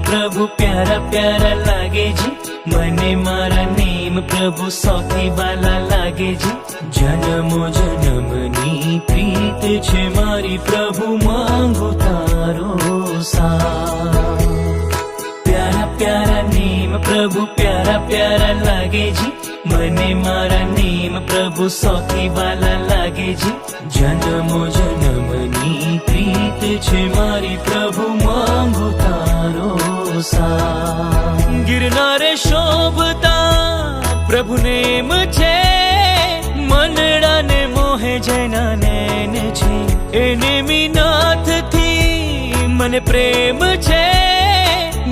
प्रभु प्यारा प्यारा लागे जी। मने मारा नेम प्रभु सौथी वाला लागे जी। जन्मो जन्मनी प्रीत छे मारी प्रभु मांगू तारो साथ। प्यारा प्यारा नेम प्रभु प्यारा प्यारा लागे जी। मने मारा नेम प्रभु सौथी वाला लागे जी। जन्मो जन्मनी प्रीत छे मारी प्रभु मांगू तारो साथ। गिरनारे शोभता प्रभु नेम छे। मनड़ा ने मोहे जेना नैन छे। एने मीनाथ थी मन प्रेम छे।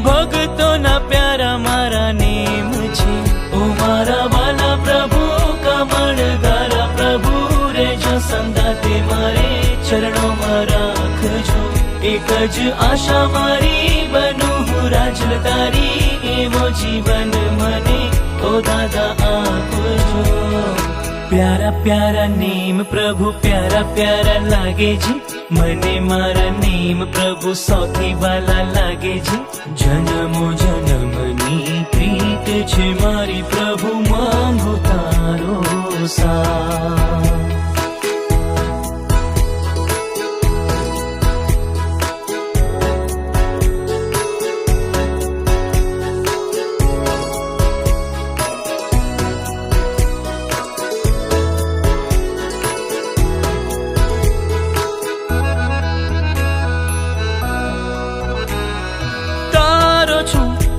भगतो ना प्यारा मारा नेम छे। ओ मारा वाला प्रभु कमल गारा प्रभु रे जो संगाते मारे चरणों में राखजो। एक ज आशा मारी बनू राजल तारी एवो जीवन मने ओ दादा आपजो। प्यारा प्यारा नेम प्रभु प्यारा प्यारा लागे जी। मने मारा नेम प्रभु सौथी वाला लागे जी। जन्मो जन्मनी प्रीत छे मारी प्रभु मांगू तारो साथ।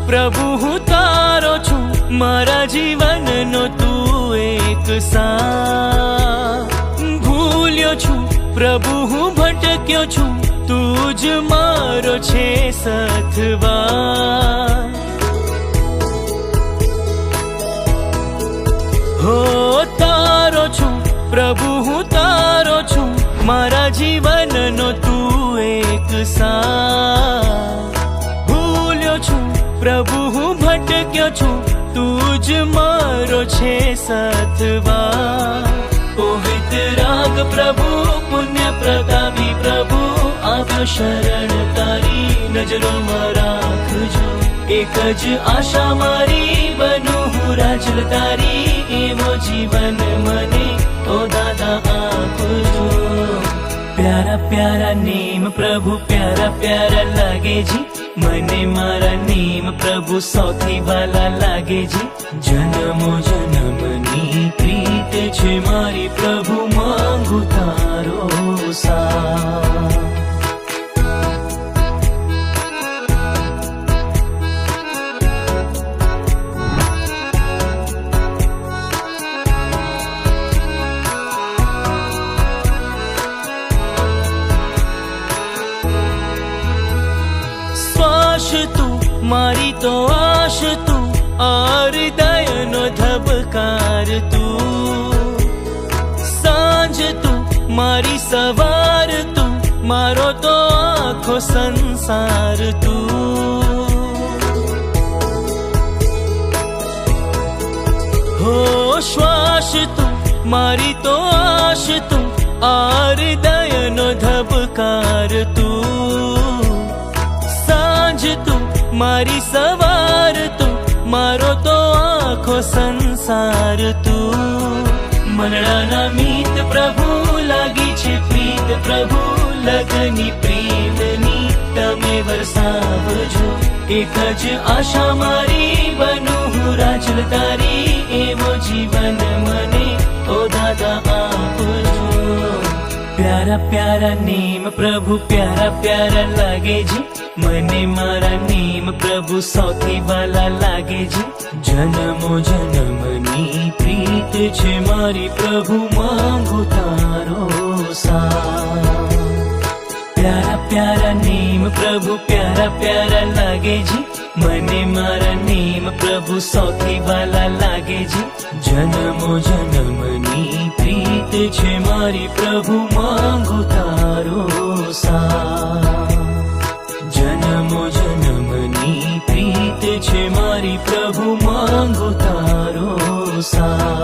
प्रभु हूँ तारो छू मारा जीवन नो तू एक साथ। भूल्यो छू प्रभु हूँ भटक्यो छू तूज मारो छे सथवा। हो तारो छू प्रभु हूँ तारो छू मारा जीवन नो तू एक साथ। भूल्यो छू प्रभु हूँ भटक्यो छू तूज मारो छे सथवा। पवित्र राग प्रभु पुण्य प्रतापी प्रभु આવ્યો શરણ તારી નજરોમાં રાખજો। એક જ આશા મારી બનું હું રાજલ તારી એવો જીવન મને ઓ દાદા આપજો। प्यारा प्यारा नेम प्रभु प्यारा प्यारा लागे जी। मने मारा नेम प्रभु सौथी वाला लागे जी। जन्मो जन्मनी प्रीत छे मारी प्रभु मांगू तारो साथ। तू मारी तो आश तू हृदय नो धबकार तू। सांझ तू मारी सवार तू मारो तो आखो संसार तू। हो श्वास तू मारी तो आश तू हृदय नो धबकार तू। तू मारी सवार तू मारो तो आखो संसार तू। मनडाना मीत प्रभु लागी छे प्रीत प्रभु लगनी प्रेमनी तमे वरसावजो। एक ज आशा मारी बनू हूँ राजल तारी एवो जीवन मने ओ दादा आपजो। प्यारा प्यारा नेम प्रभु प्यारा प्यारा लागे जी। मने मारा नेम प्रभु सौथी वाला लागे जी। जन्मो जन्मनी प्रीत छे मारी प्रभु मांगू तारो साथ। प्यारा प्यारा नेम प्रभु प्यारा प्यारा लागे जी। मने मारा नेम प्रभु सौथी वाला लागे जी। जन्मो जन्मनी प्रीत छे मारी प्रभु मांगू तारो साथ। जन्मो जन्मनी प्रीत छे मारी प्रभु मांगू तारो साथ।